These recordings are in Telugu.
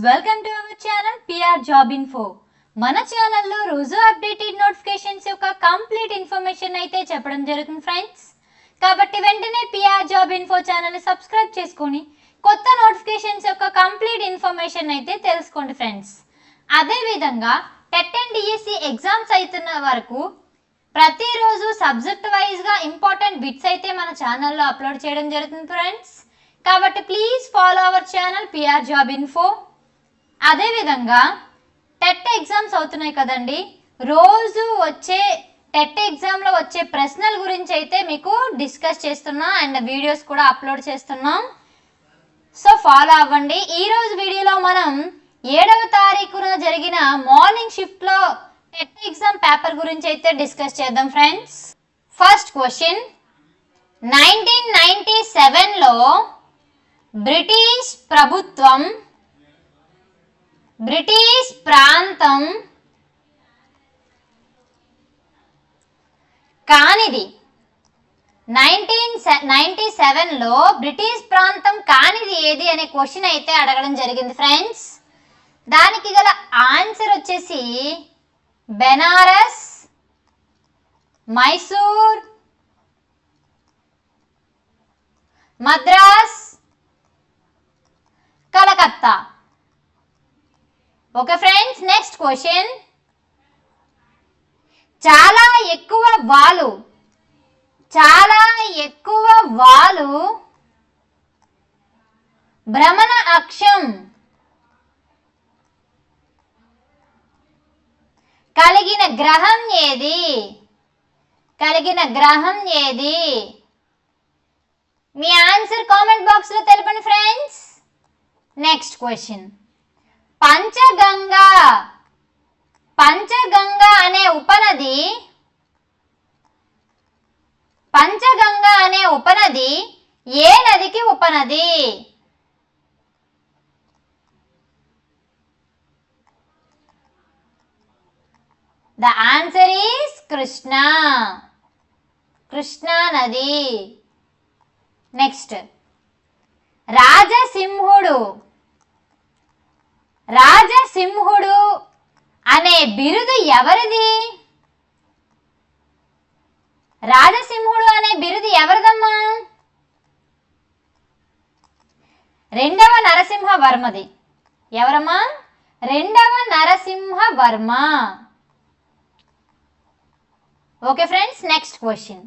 Welcome to our channel PR job info. మన ఛానల్లో రోజు అప్డేటెడ్ నోటిఫికేషన్స్ యొక్క కంప్లీట్ ఇన్ఫర్మేషన్ అయితే చెప్పడం జరుగుతుంది ఫ్రెండ్స్. కాబట్టి వెంటనే పిఆర్ జాబ్ ఇన్ఫో ఛానల్ని సబ్స్క్రైబ్ చేసుకొని కొత్త నోటిఫికేషన్స్ యొక్క కంప్లీట్ ఇన్ఫర్మేషన్ అయితే తెలుసుకోండి ఫ్రెండ్స్. అదేవిధంగా టెట్ అండ్ డిఎస్సి ఎగ్జామ్స్ అవుతున్న వరకు ప్రతిరోజు సబ్జెక్ట్ వైజ్గా ఇంపార్టెంట్ బిట్స్ అయితే మన ఛానల్లో అప్లోడ్ చేయడం జరుగుతుంది ఫ్రెండ్స్. కాబట్టి please follow our channel PR job info. అదేవిధంగా టెట్ ఎగ్జామ్స్ అవుతున్నాయి కదండి, రోజు వచ్చే టెట్ ఎగ్జామ్లో వచ్చే ప్రశ్నల గురించి అయితే మీకు డిస్కస్ చేస్తున్నా అండ్ వీడియోస్ కూడా అప్లోడ్ చేస్తున్నాం. సో ఫాలో అవ్వండి. ఈరోజు వీడియోలో మనం 7వ తారీఖున జరిగిన మార్నింగ్ షిఫ్ట్లో టెట్ ఎగ్జామ్ పేపర్ గురించి అయితే డిస్కస్ చేద్దాం ఫ్రెండ్స్. ఫస్ట్ క్వశ్చన్, 1997లో బ్రిటిష్ ప్రభుత్వం బ్రిటిష్ ప్రాంతం కానిది 1997లో బ్రిటిష్ ప్రాంతం కానిది ఏది అనే క్వశ్చన్ అయితే అడగడం జరిగింది ఫ్రెండ్స్. దానికి గల ఆన్సర్ వచ్చేసి Benares, Mysore, Madras, Calcutta. Okay friends, next question, చాలా ఎక్కువ వాలు భ్రమణ అక్షం కలిగిన గ్రహం ఏది? మీ ఆన్సర్ కామెంట్ బాక్స్ లో తెలపండి ఫ్రెండ్స్. నెక్స్ట్ క్వశ్చన్, పంచగంగా అనే ఉపనది ఏ నదికి ఉపనది? ద ఆన్సర్ ఈస్ కృష్ణా నది. నెక్స్ట్, రాజసింహుడు అనే బిరుదు ఎవరిది? రాజసింహుడు అనే బిరుదు ఎవరిదమ్మా? రెండవ నరసింహవర్మది. ఎవరమ్మా? రెండవ నరసింహవర్మ. Okay friends, next question,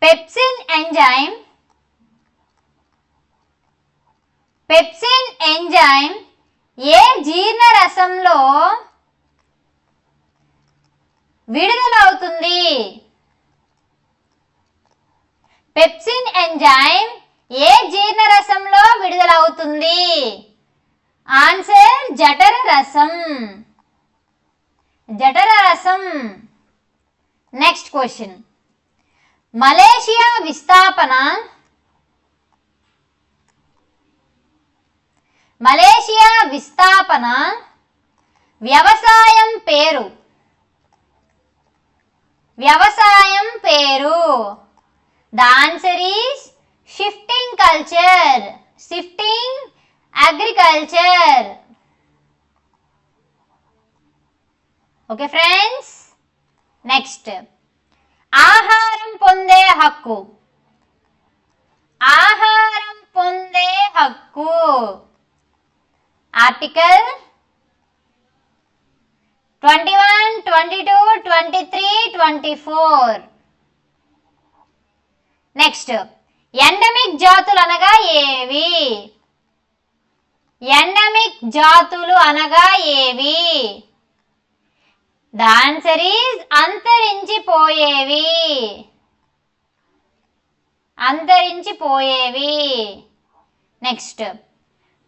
pepsin enzyme ఏ జీర్ణరసంలో విడుదలవుతుంది? పెప్సిన్ ఎంజైమ్ ఏ జీర్ణరసంలో విడుదలవుతుంది? ఆన్సర్ జఠర రసం. నెక్స్ట్ క్వశ్చన్, మలేషియా విస్థాపన వ్యవసాయం పేరు? The answer is shifting agriculture. Okay friends, next, ఆహారం పొందే హక్కు ఆర్టికల్ 21, 22, 23, 24. నెక్స్ట్, ఎండమిక్ జాతులు అనగా ఏవి? ద ఆన్సర్ ఈజ్ అంతరించిపోయేవి. నెక్స్ట్,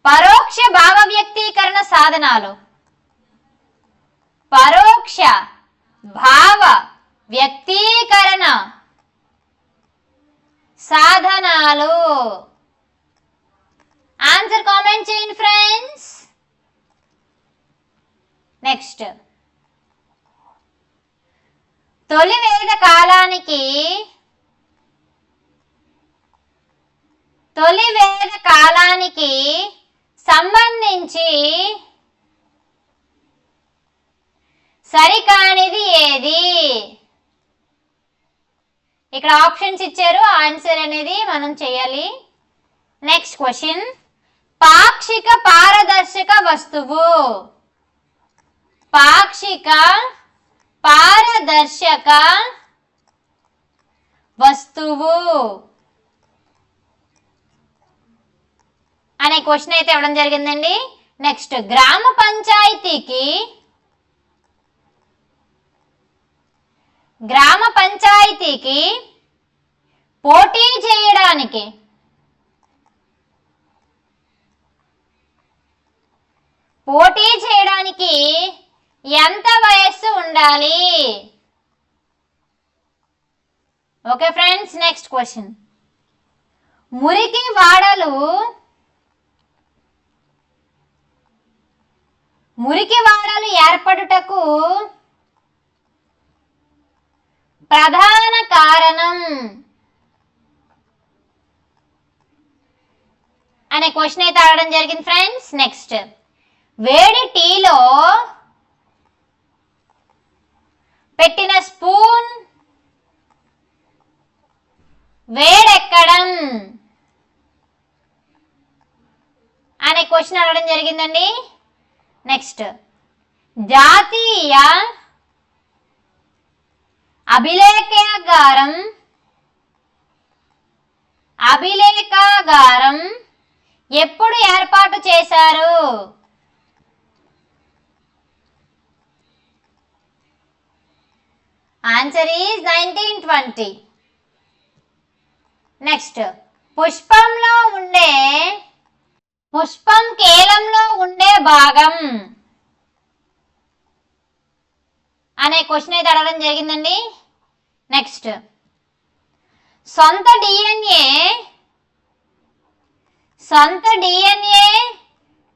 పరోక్ష భావ వ్యక్తీకరణ సాధనాలు. ఆన్సర్ కామెంట్ చేయండి ఫ్రెండ్స్. నెక్స్ట్, తొలి వేద కాలానికి తొలి వేద కాలానికి సంబంధించి సరికానిది ఏది? ఇక్కడ ఆప్షన్స్ ఇచ్చారు, ఆన్సర్ అనేది మనం చేయాలి. నెక్స్ట్ క్వశ్చన్, పాక్షిక పారదర్శక వస్తువు. పాక్షిక పారదర్శక వస్తువు అనే క్వశ్చన్ అయితే ఇవ్వడం జరిగిందండి. నెక్స్ట్, గ్రామ పంచాయతీకి పోటీ చేయడానికి ఎంత వయస్సు ఉండాలి? ఓకే ఫ్రెండ్స్, నెక్స్ట్ క్వశ్చన్, మురికి వాడలు ఏర్పడుటకు ప్రధాన కారణం అనే క్వశ్చన్ అయితే అడగడం జరిగింది ఫ్రెండ్స్. నెక్స్ట్, వేడి టీలో పెట్టిన స్పూన్ వేడెక్కడం అనే క్వశ్చన్ అడగడం జరిగిందండి. నెక్స్ట్, జాతీయ అభిలేఖాగారం ఎప్పుడు ఏర్పాటు చేశారు? Answer is 1920. నెక్స్ట్, పుష్పం కేలంలో ఉండే భాగం అనే క్వశ్చన్ అయితే అడగడం జరిగిందండి. నెక్స్ట్, సొంత డిఎన్ఏ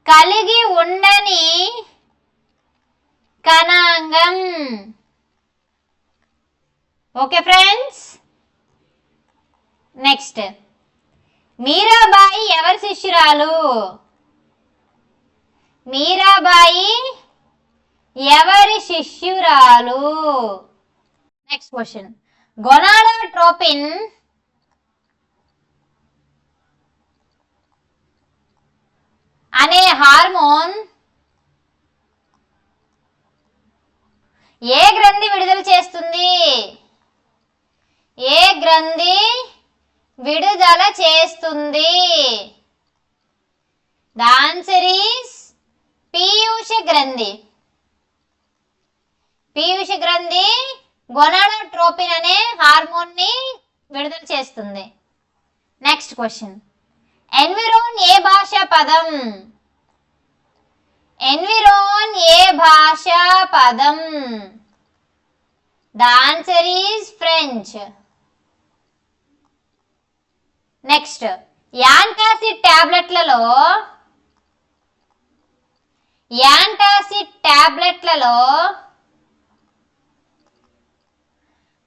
కలిగి ఉండని కణాంగం. ఓకే ఫ్రెండ్స్, నెక్స్ట్, మీరాబాయి ఎవరి శిష్యురాలు? నెక్స్ట్ క్వశ్చన్, గొనాడోట్రోపిన్ అనే హార్మోన్ ఏ గ్రంథి విడుదల చేస్తుంది? ద ఆన్సర్ ఈస్ పీయూష గ్రంథి గొనాడోట్రోపిన్ అనే హార్మోన్ ని విడుదల చేస్తుంది. నెక్స్ట్ క్వశ్చన్, ఎన్విరాన్ ఏ భాషా పదం? The answer is French. Next, antacid టాబ్లెట్లలో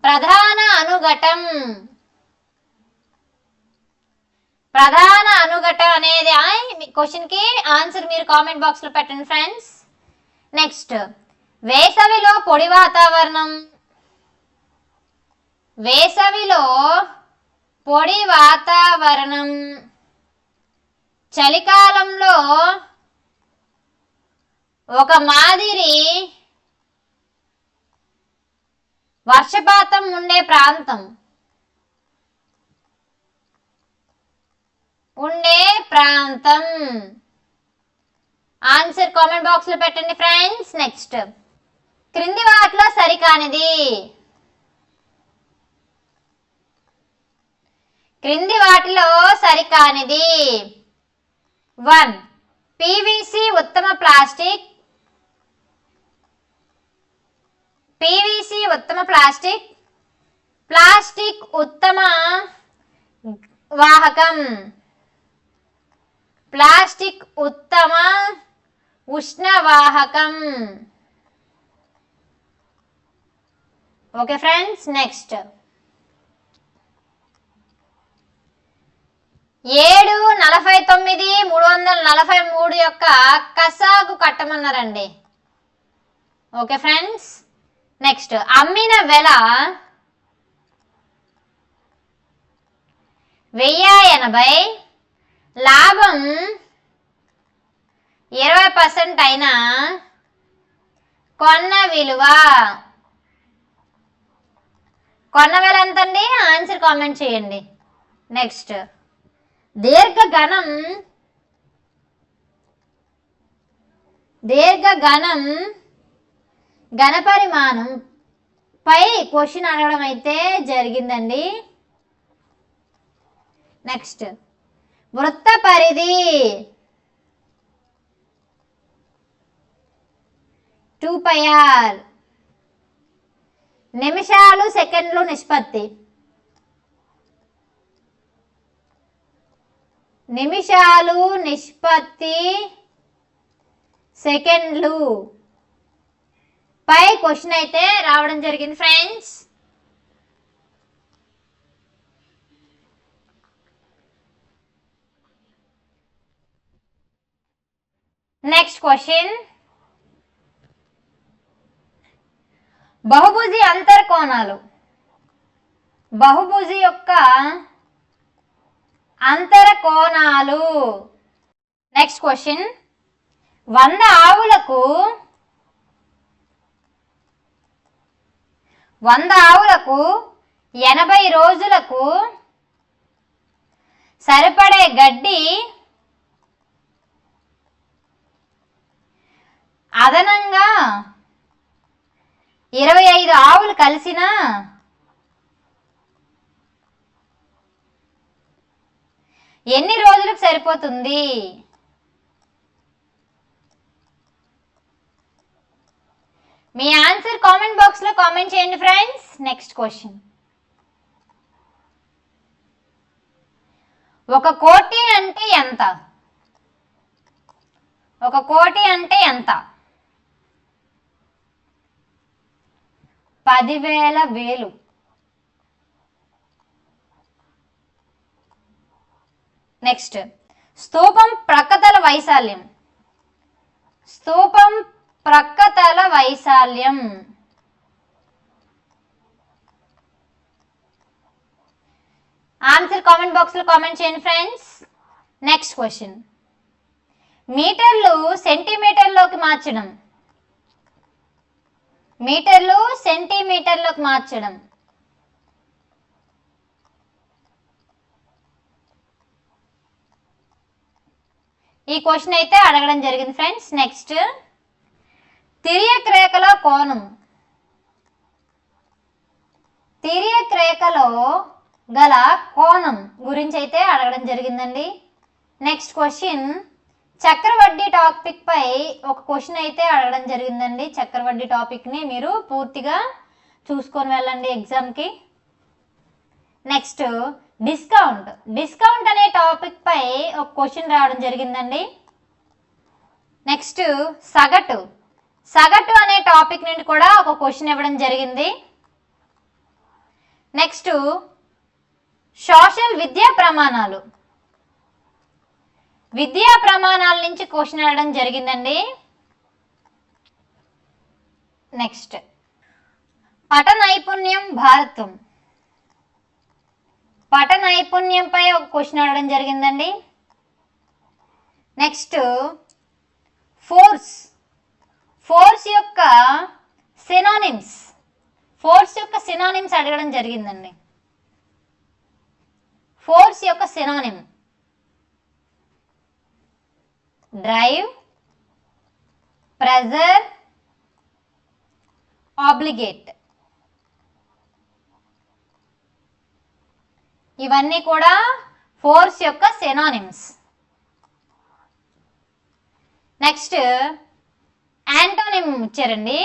ప్రధాన అనుఘటం అనేది క్వశ్చన్ కి ఆన్సర్ మీరు కామెంట్ బాక్స్ లో పెట్టండి ఫ్రెండ్స్. నెక్స్ట్, వేసవిలో పొడి వాతావరణం చలికాలంలో ఒక మాదిరి వర్షపాతం ఉండే ప్రాంతం ఆన్సర్ కామెంట్ బాక్స్ లో పెట్టండి ఫ్రెండ్స్. నెక్స్ట్, క్రింది వాటిలో సరికానిది 1. పీవీసీ ఉత్తమ ప్లాస్టిక్. ప్లాస్టిక్ ఉత్తమ వాహకం. ప్లాస్టిక్ ఉత్తమ ఉష్ణవాహకం. ఓకే ఫ్రెండ్స్, నెక్స్ట్, 749,343 యొక్క కసాగు కట్టమన్నారండి. ఓకే ఫ్రెండ్స్, నెక్స్ట్ అమ్మిన వెల 1080, లాభం 20% అయినా కొన్న విలువ, కొన్న వెల ఎంతండి? ఆన్సర్ కామెంట్ చేయండి. నెక్స్ట్ దీర్ఘఘనం ఘనపరిమాణం పై క్వశ్చన్ అడగడం అయితే జరిగిందండి. నెక్స్ట్ వృత్త పరిధి 2πr, నిమిషాలు సెకండ్లు నిష్పత్తి, నిమిషాలు నిష్పత్తి సెకండ్లు పై క్వశ్చన్ అయితే రావడం జరిగింది ఫ్రెండ్స్. నెక్స్ట్ క్వశ్చన్, బహుభుజి అంతర్కోణాలు, బహుభుజి యొక్క అంతరకోణాలు. నెక్స్ట్ క్వశ్చన్, 100 ఆవులకు 80 రోజులకు సరిపడే గడ్డి అదనంగా 25 ఆవులు కలిసినా ఎన్ని రోజులకు సరిపోతుంది? మీ ఆన్సర్ కామెంట్ బాక్స్ లో కామెంట్ చేయండి ఫ్రెండ్స్. నెక్స్ట్ క్వశ్చన్, 1 కోటి అంటే ఎంత? 1 కోటి అంటే ఎంత? 10,000. నెక్స్ట్ స్తూపం ప్రక్కతల వైశాల్యం, స్తూపం ప్రక్కతల వైశాల్యం ఆన్సర్ కామెంట్ బాక్స్ లో కామెంట్ చేయండి ఫ్రెండ్స్. నెక్స్ట్ క్వశ్చన్, మీటర్లు సెంటీమీటర్లోకి మార్చడం, మీటర్లు సెంటీమీటర్లోకి మార్చడం. ఈ క్వశ్చన్ అయితే అడగడం జరిగింది ఫ్రెండ్స్. నెక్స్ట్ తిర్యక్ రేఖలో కోణం, తిర్యక్ రేఖలో గల కోణం గురించి అయితే అడగడం జరిగిందండి. నెక్స్ట్ క్వశ్చన్, చక్రవడ్డీ టాపిక్ పై ఒక క్వశ్చన్ అయితే అడగడం జరిగిందండి. చక్రవడ్డీ టాపిక్ ని మీరు పూర్తిగా చూసుకొని వెళ్ళండి ఎగ్జామ్కి. నెక్స్ట్ డిస్కౌంట్, డిస్కౌంట్ అనే టాపిక్ పై ఒక క్వశ్చన్ రావడం జరిగిందండి. నెక్స్ట్ సగటు, సగటు అనే టాపిక్ నుండి కూడా ఒక క్వశ్చన్ ఇవ్వడం జరిగింది. నెక్స్ట్ సోషల్ విద్యా ప్రమాణాలు, విద్యా ప్రమాణాల నుంచి క్వశ్చన్ అడగడం జరిగిందండి. నెక్స్ట్ పట నైపుణ్యం భారతం, పట నైపుణ్యంపై ఒక క్వశ్చన్ అడగడం జరిగిందండి. నెక్స్ట్ ఫోర్స్, ఫోర్స్ యొక్క సినానిమ్స్, ఫోర్స్ యొక్క సినానిమ్స్ అడగడం జరిగిందండి. ఫోర్స్ యొక్క సినానిమ్ డ్రైవ్, ప్రెజర్, ఆబ్లిగేట్. ఇవన్నీ కూడా ఫోర్స్ యొక్క సినానిమ్స్. నెక్స్ట్ యాంటోనిమ్ ఇచ్చారండి.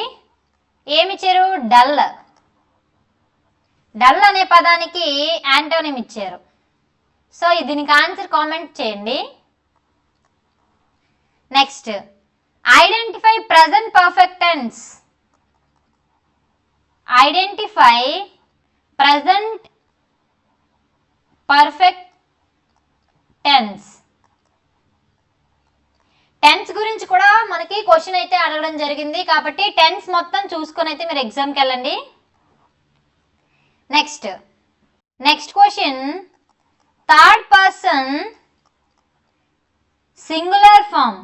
ఏమి ఇచ్చారు? డల్, డల్ అనే పదానికి యాంటోనిమ్ ఇచ్చారు. సో దీనికి ఆన్సర్ కామెంట్ చేయండి. Next identify present perfect tense, identify present perfect tense. Tense గురించి కూడా మనకి క్వశ్చన్ అయితే అడగడం జరిగింది కాబట్టి టెన్స్ మొత్తం చూసుకొని అయితే మీరు ఎగ్జామ్కి వెళ్ళండి. Next question, third person singular form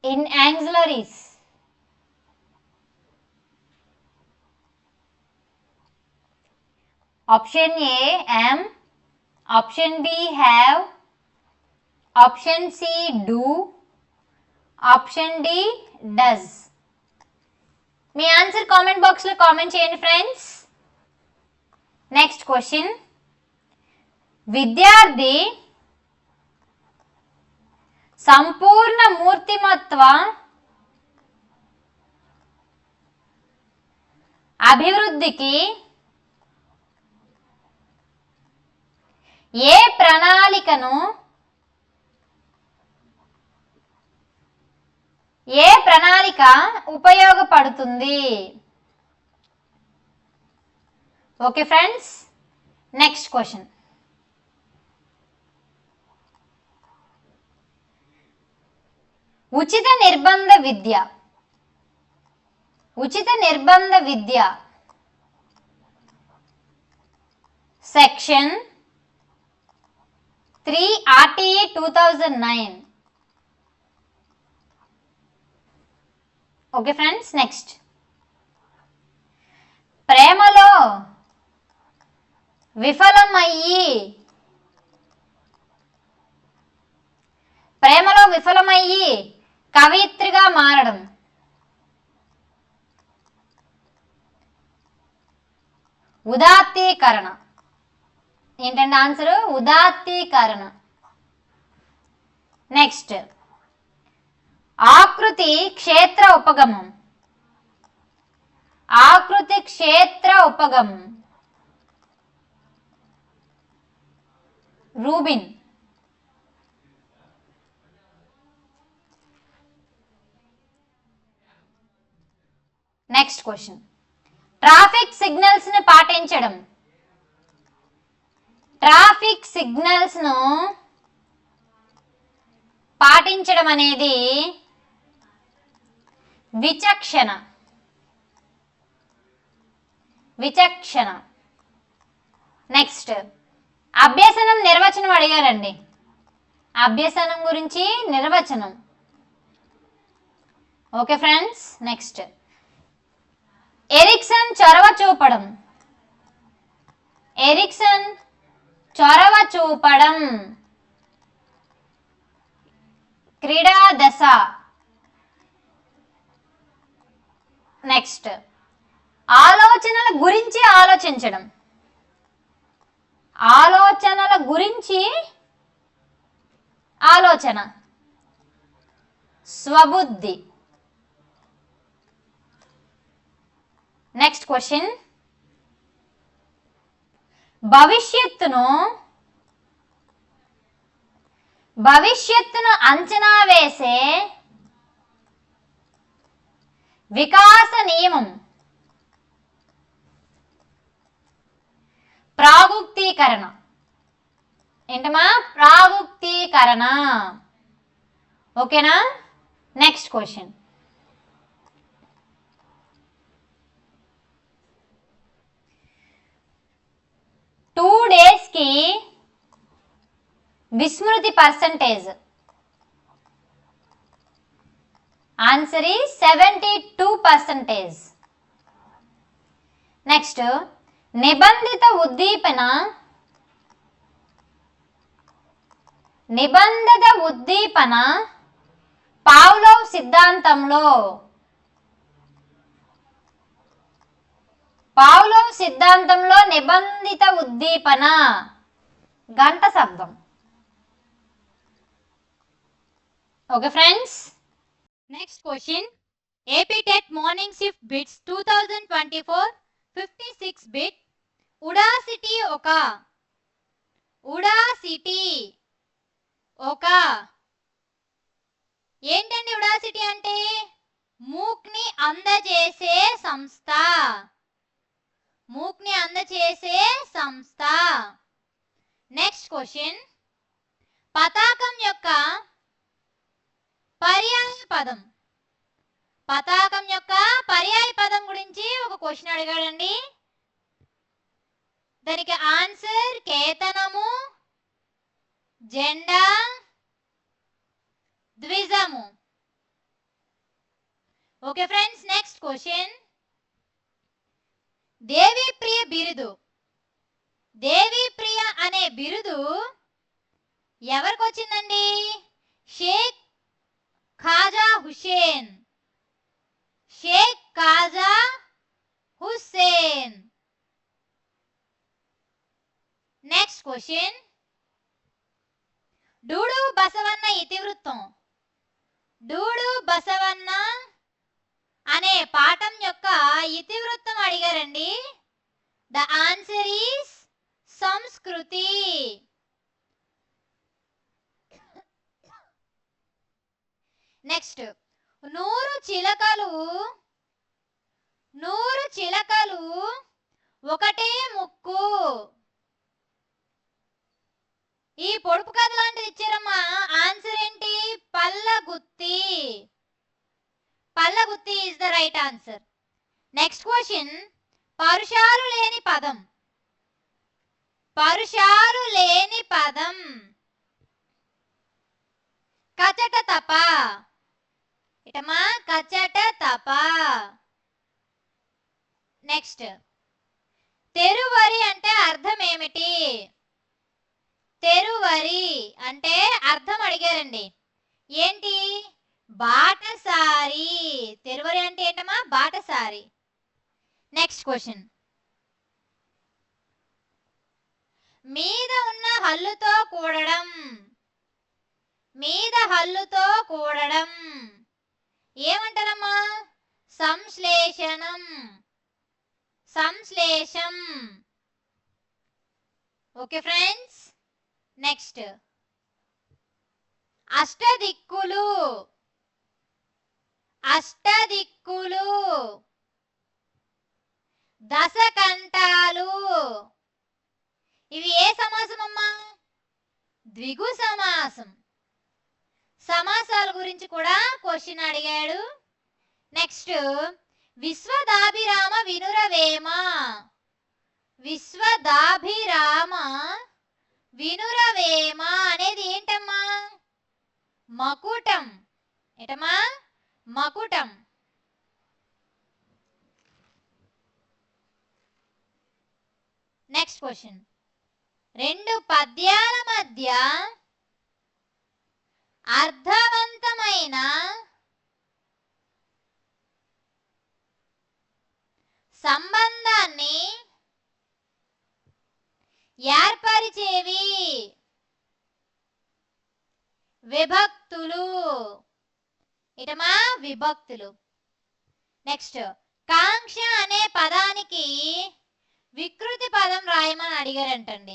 in auxiliaries. Option A am, option B have, option C do, option D does. మీ ఆన్సర్ కామెంట్ బాక్స్లో కామెంట్ చేయండి ఫ్రెండ్స్. నెక్స్ట్ క్వశ్చన్, విద్యార్థి సంపూర్ణ మూర్తిమత్వ అభివృద్ధికి ఏ ప్రణాళిక ఉపయోగపడుతుంది? ఓకే ఫ్రెండ్స్, నెక్స్ట్ క్వశ్చన్, ఉచిత నిర్బంధ విద్య section 3 RTE 2009. Okay friends, next, ప్రేమలో విఫలమయ్యి కవయిత్రిగా మారడం. ఉదాత్తీకరణ. ఏంటంటే ఆన్సర్ ఉదాత్తీకరణ. నెక్స్ట్, ఆకృతి క్షేత్ర ఉపగమం. Rubin. Next question, traffic signals ని పాటించడం. ట్రాఫిక్ సిగ్నల్స్ ను పాటించడం అనేది విచక్షణ. నెక్స్ట్, అభ్యసనం నిర్వచనం అడిగారండి. అభ్యసనం గురించి నిర్వచనం. ఓకే ఫ్రెండ్స్, నెక్స్ట్, ఎరిక్సన్ చొరవ చూపడం క్రీడా దశ. నెక్స్ట్, ఆలోచనల గురించి ఆలోచించడం. ఆలోచనల గురించి ఆలోచన. స్వబుద్ధి. నెక్స్ట్ క్వశ్చన్, భవిష్యత్తును అంచనా వేసే వికాస నియమం. ప్రాగుక్తీకరణ. ఏంటమ్మా? ప్రాగుక్తీకరణ. ఓకేనా? నెక్స్ట్ క్వశ్చన్, 2 days की विस्मृति परसेंटेज. Answer is 72%. नेक्स्ट, निबंधित उद्दीपन पाव्लोव సిద్ధాంతంలో నిబంధిత ఉద్దీపన గంట శబ్దం. Okay friends, next question, AP TET morning shift bits 2024 56 bit Udacity ఒక ఏంటండి ఉడాసిటీ అంటే? మూక్ ని అందజేసే సంస్థ. మూక్ని అందచేసే సంస్థ. నెక్స్ట్ క్వశ్చన్, పతాకం యొక్క పర్యాయ పదం. పతాకం యొక్క పర్యాయ పదం గురించి ఒక క్వశ్చన్ అడిగాడండి. దానికి ఆన్సర్ కేతనము, జెండా, ద్విజము. ఓకే ఫ్రెండ్స్, నెక్స్ట్ క్వశ్చన్, దేవీప్రియ బిరుదు. దేవీప్రియ అనే బిరుదు ఎవరికి వచ్చిందండి? షేక్ ఖాజా హుస్సేన్. షేక్ ఖాజా హుస్సేన్. నెక్స్ట్ క్వశ్చన్, డూడు బసవన్న ఇతివృత్తం. డూడు బసవన్న అనే పాఠం యొక్క ఇతివృత్తం అడిగారండి. ద ఆన్సర్ ఈస్ సంస్కృతి. నెక్స్ట్, నూరు చిలకలు ఒకటే ముక్కు. ఈ పొడుపు కథ లాంటిది ఇచ్చారమ్మా. ఆన్సర్ ఏంటి? పల్లగుత్తి. పల్లగుత్తి is the right answer. Next question, పరుషాలు లేని పదం. పరుషాలు లేని పదం కచట తప. ఇటమా కచట తప. నెక్స్ట్, తెరువరి అంటే అర్థం ఏమిటి? తెరువరి అంటే అర్థం అడిగారండి. ఏంటి? బాటసారి. తెరువరి అంటే ఏంటమ్మా? బాటసారి. నెక్స్ట్ క్వశ్చన్, మీద ఉన్న హల్లుతో కూడడం. మీద హల్లుతో కూడడం ఏమంటారమ్మా? సంశ్లేషణం. సంశ్లేషం. ఓకే ఫ్రెండ్స్, నెక్స్ట్, అష్టదిక్కులు. అష్టదిక్కులు, దశకంఠాలు. ఇవి ఏ సమాసం అమ్మా? ద్విగు సమాసం. సమాసాల గురించి కూడా క్వశ్చన్ అడిగాడు. నెక్స్ట్, విశ్వదాభిరామ వినురవేమ. విశ్వదాభిరామ వినురవేమ అనేది ఏంటమ్మా? మకుటం. ఏంటమ్మా? మకుటం. నెక్స్ట్ క్వశ్చన్, రెండు పద్యాల మధ్య అర్థవంతమైన సంబంధాన్ని ఏర్పరిచేవి విభక్తులు. ఇటమా విభక్తులు. నెక్స్ట్, కాంక్ష అనే పదానికి వికృతి పదం రాయమని అడిగారంటండి.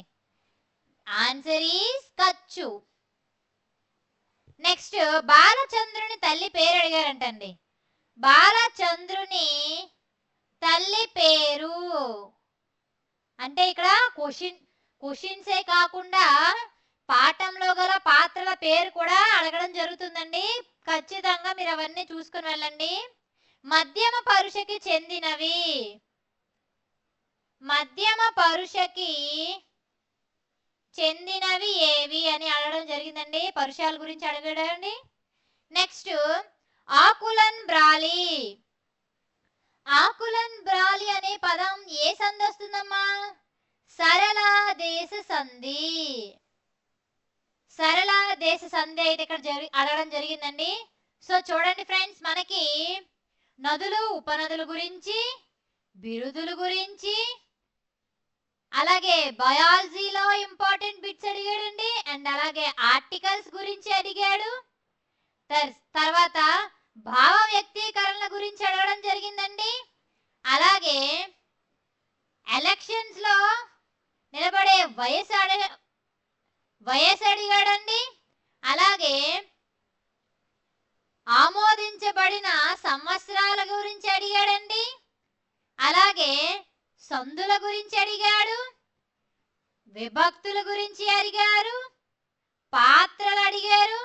ఆన్సర్ ఈస్ ఖర్చు. నెక్స్ట్, బాలచంద్రుని తల్లి పేరు అడిగారంటండి. బాలచంద్రుని తల్లి పేరు అంటే ఇక్కడ క్వశ్చన్సే కాకుండా పాఠంలో గల పాత్రల పేరు కూడా అడగడం జరుగుతుందండి. ఖచ్చితంగా మీరు అవన్నీ చూసుకుని వెళ్ళండి. మధ్యమ పరుషకి చెందినవి. మధ్యమ పరుషకి చెందినవి ఏవి అని అడగడం జరిగిందండి. పరుషాల గురించి అడగడండి. నెక్స్ట్, ఆకులన్ బ్రాలి. ఆకులన్ బ్రాలి అనే పదం ఏ సంధి వస్తుందమ్మా? సరళ దేశ సంధి. సరళ దేశ సంధి అయితే ఇక్కడ అడగడం జరిగిందండి. సో చూడండి ఫ్రెండ్స్, మనకి నదులు, ఉపనదుల గురించి, బిరుదుల గురించి, అలాగే బయాలజీలో ఇంపార్టెంట్ బిట్స్ అడిగాడండి. అండ్ అలాగే ఆర్టికల్స్ గురించి అడిగాడు. తర్వాత భావ వ్యక్తీకరణల గురించి అడగడం జరిగిందండి. అలాగే ఎలక్షన్స్ లో నిలబడే వయసు అడిగాడండి. అలాగే ఆమోదించబడిన సంవత్సరాల గురించి అడిగాడండి. అలాగే సందుల గురించి అడిగాడు, విభక్తుల గురించి అడిగారు, పాత్రలు అడిగారు,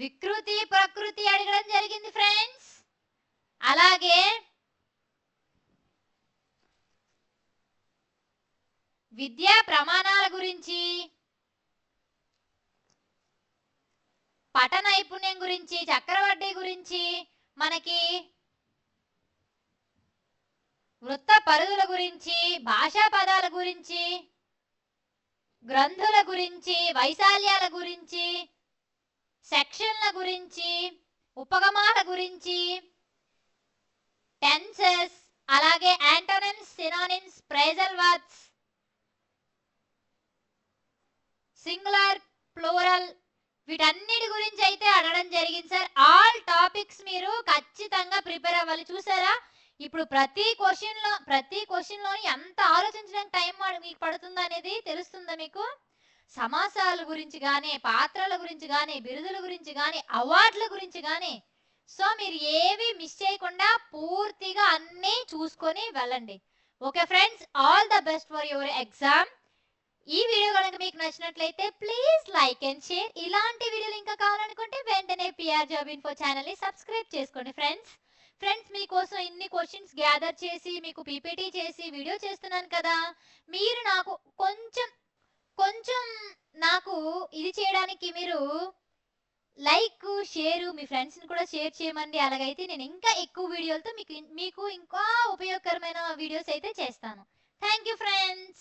వికృతి ప్రకృతి అడగడం జరిగింది ఫ్రెండ్స్. అలాగే విద్యా ప్రమాణాల గురించి, పఠ నైపుణ్యం గురించి, చక్రవడ్డీ గురించి, మనకి వృత్త పరుదుల గురించి, భాషా పదాల గురించి, గ్రంథుల గురించి, వైశాల్యాల గురించి, సెక్షన్ల గురించి, ఉపగమాల గురించి, టెన్సెస్, అలాగే antonyms, synonyms, phrasal verbs, singular, plural, వీటన్నిటి గురించి అయితే అడగడం జరిగింది సార్. ఆల్ టాపిక్స్ మీరు ఖచ్చితంగా ప్రిపేర్ అవ్వాలి. చూసారా ఇప్పుడు ప్రతి క్వశ్చన్లో ఎంత ఆలోచించడానికి టైం మీకు పడుతుంది అనేది తెలుస్తుందా మీకు? సమాసాల గురించి కానీ, పాత్రల గురించి కానీ, బిరుదుల గురించి కానీ, అవార్డుల గురించి కానీ, సో మీరు ఏవి మిస్ చేయకుండా పూర్తిగా అన్నీ చూసుకొని వెళ్ళండి. Okay friends, all the best for your exam. ఈ వీడియో కనుక మీకు నచ్చినట్లయితే ప్లీజ్ లైక్ అండ్ షేర్. ఇలాంటి వీడియోలు ఇంకా కావాలనుకుంటే వెంటనే పిఆర్ జాబ్ ఇన్ఫో ఛానల్ని సబ్స్క్రైబ్ చేసుకోండి ఫ్రెండ్స్. మీకోసం ఇన్ని క్వశ్చన్స్ గ్యాదర్ చేసి మీకు పీపీటీ చేసి వీడియో చేస్తున్నాను కదా, మీరు నాకు కొంచెం నాకు ఇది చేయడానికి మీరు లైక్ షేర్ మీ ఫ్రెండ్స్ని కూడా షేర్ చేయమండి. అలాగైతే నేను ఇంకా ఎక్కువ వీడియోలతో మీకు ఇంకా ఉపయోగకరమైన వీడియోస్ అయితే చేస్తాను. Thank you friends.